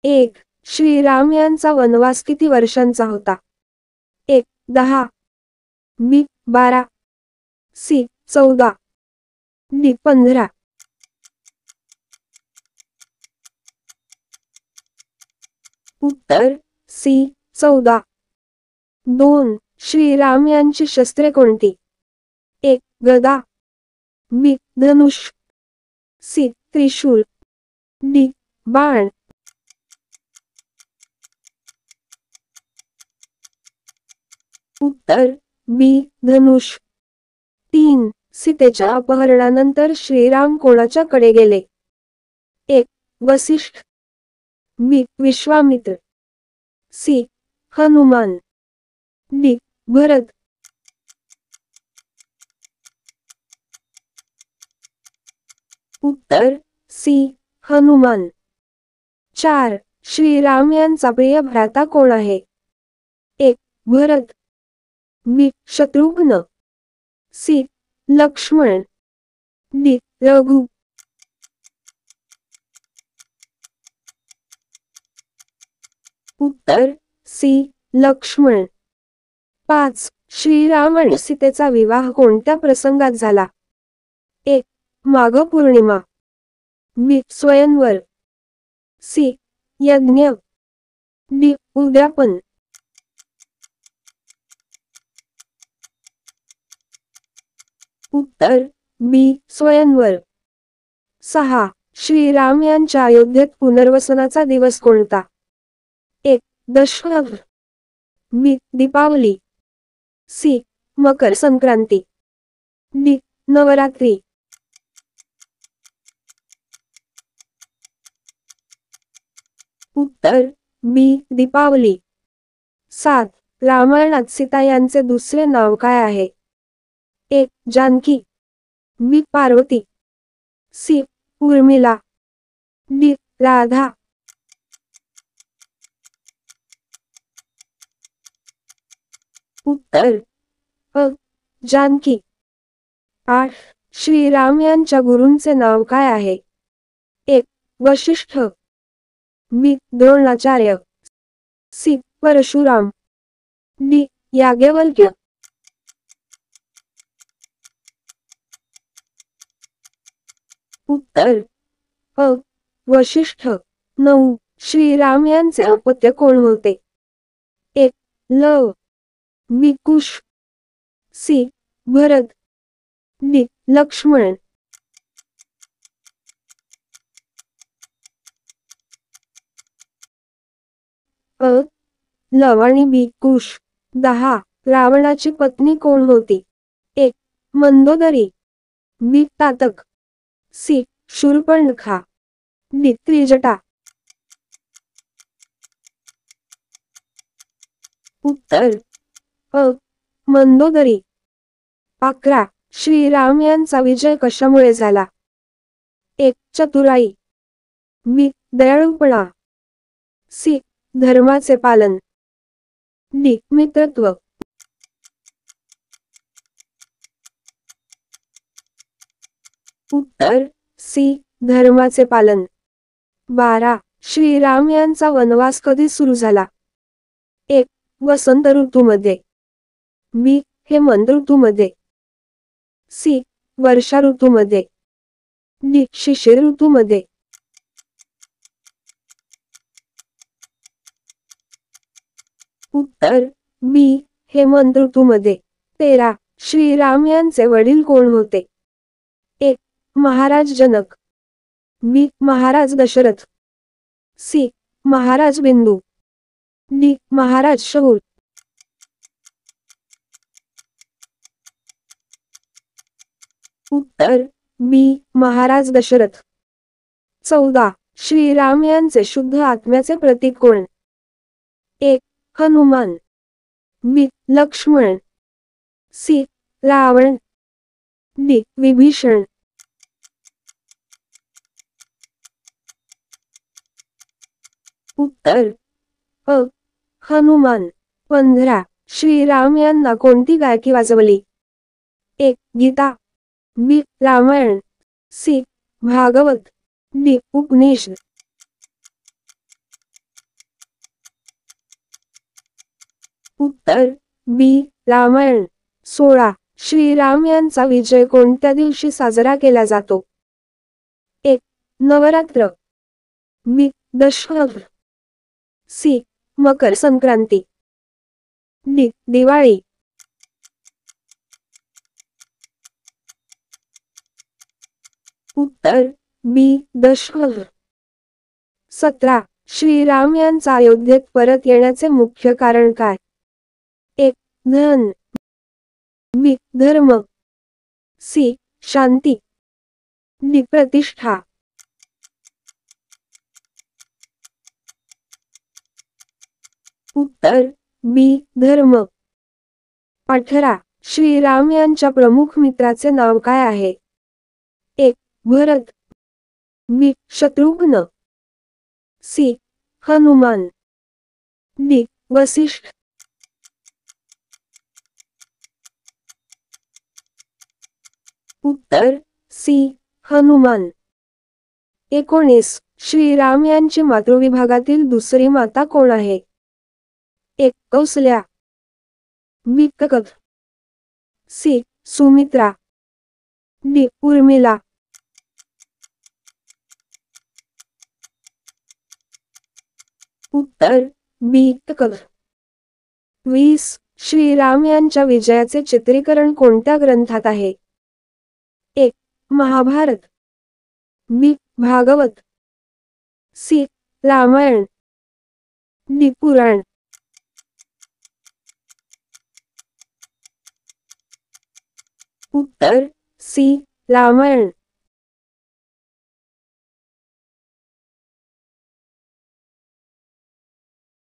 1. श्रीराम यांचा वनवास किती वर्षांचा होता? 1. 10. बी. 12. सी. 14. डी. 15. उत्तर सी. 14. 2. श्रीराम यांची शस्त्रे कोणती? 1. गदा. बी. धनुष. सी. त्रिशूल. डी. बाण. उत्तर बी. धनुष. 3. सीतेच्या अपहरणानंतर श्रीराम कोणाच्याकडे गेले? 1. वसिष्ठ. बी. विश्वामित्र. सी. हनुमान. डी. भरत. उत्तर सी. हनुमान. 4. श्रीराम यांचा प्रिय भ्राता कोण आहे? 1. भरत. बी. शत्रुघ्न. सी. लक्ष्मण. डी. रघु. उत्तर सी. लक्ष्मण. 5. श्रीराम आणि सीतेचा विवाह कोणत्या प्रसंगात झाला? 1. माघ पौर्णिमा. बी. स्वयंवर. सी. यज्ञ. डी. उद्यापन. उत्तर बी. स्वयंवर. 6. श्रीराम यांच्या अयोध्येत पुनर्वसनाचा दिवस कोणता? 1. दशहरा. बी. दीपावली. सी. मकर संक्रांती. डी. नवरात्री. उत्तर बी. दीपावली. 7. रामायणात सीता यांचे दुसरे नाव काय आहे? 1. जानकी. बी. पार्वती. सी. उर्मिला. डी. राधा. उत्तर अ. जानकी. 8. श्रीराम यांच्या गुरूंचे नाव काय आहे? 1. वशिष्ठ. बी. द्रोणाचार्य. सी. परशुराम. डी. याज्ञवल्क्य. उत्तर अ. वशिष्ठ. 9. श्रीराम यांचे अपत्य कोण होते? 1. लव. बी. कुश. सी. भरत. डी. लक्ष्मण. अ. लव आणि बी. कुश. 10. रावणाची पत्नी कोण होती? 1. मंदोदरी. बी. तातक. सी. शूर्पणखा. डी. त्रिजटा. उत्तर अ. मंदोदरी. 11. श्रीराम यांचा विजय कशामुळे झाला? 1. चतुराई. बी. दयाळूपणा. सी. धर्माचे पालन. डी. मित्रत्व. उत्तर सी. धर्माचे पालन. 12. श्रीराम यांचा वनवास कधी सुरू झाला? 1. वसंत ऋतूमध्ये. बी. हेमंत ऋतूमध्ये. सी. वर्षा ऋतूमध्ये. डी. शिशिर ऋतूमध्ये. उत्तर बी. हेमंत ऋतूमध्ये. 13. श्रीराम यांचे वडील कोण होते? 1. महाराज जनक. बी. महाराज दशरथ. सी. महाराज बिंदू. डी. महाराज शहुर. उत्तर बी. महाराज दशरथ. 14. श्रीराम यांचे शुद्ध आत्म्याचे प्रतीक कोण? 1. हनुमान. बी. लक्ष्मण. सी. रावण. डी. विभीषण. उत्तर अ. हनुमान. 15. श्रीराम यांना कोणती गायकी वाजवली? 1. गीता. बी. रामायण. सी. भागवत. डी. उपनिषद. उत्तर बी रामायण. 16. श्रीराम यांचा विजय कोणत्या दिवशी साजरा केला जातो? 1. नवरात्र. बी दशहरा. सी मकर संक्रांती. डी दिवाळी. उत्तर बी दशहरा. 17. श्रीराम यांचा अयोध्येत परत येण्याचे मुख्य कारण काय? 1. धन. बी धर्म. सी शांती. डी प्रतिष्ठा. उत्तर बी धर्म. 18. श्रीराम यांच्या प्रमुख मित्राचे नाव काय आहे? 1. भरत. बी शत्रुघ्न. सी हनुमान. डी वसिष्ठ. उत्तर सी हनुमान. 19. श्रीराम यांची मातृविभागातील दुसरी माता कोण आहे? 1. कौसल्या. बी ककब. सी सुमित्रा. डी उर्मिला. उत्तर बी ककब. 20. श्रीराम यांच्या विजयाचे चित्रीकरण कोणत्या ग्रंथात आहे? 1. महाभारत. बी भागवत. सी रामायण. डी पुराण. उत्तर सी रामायण.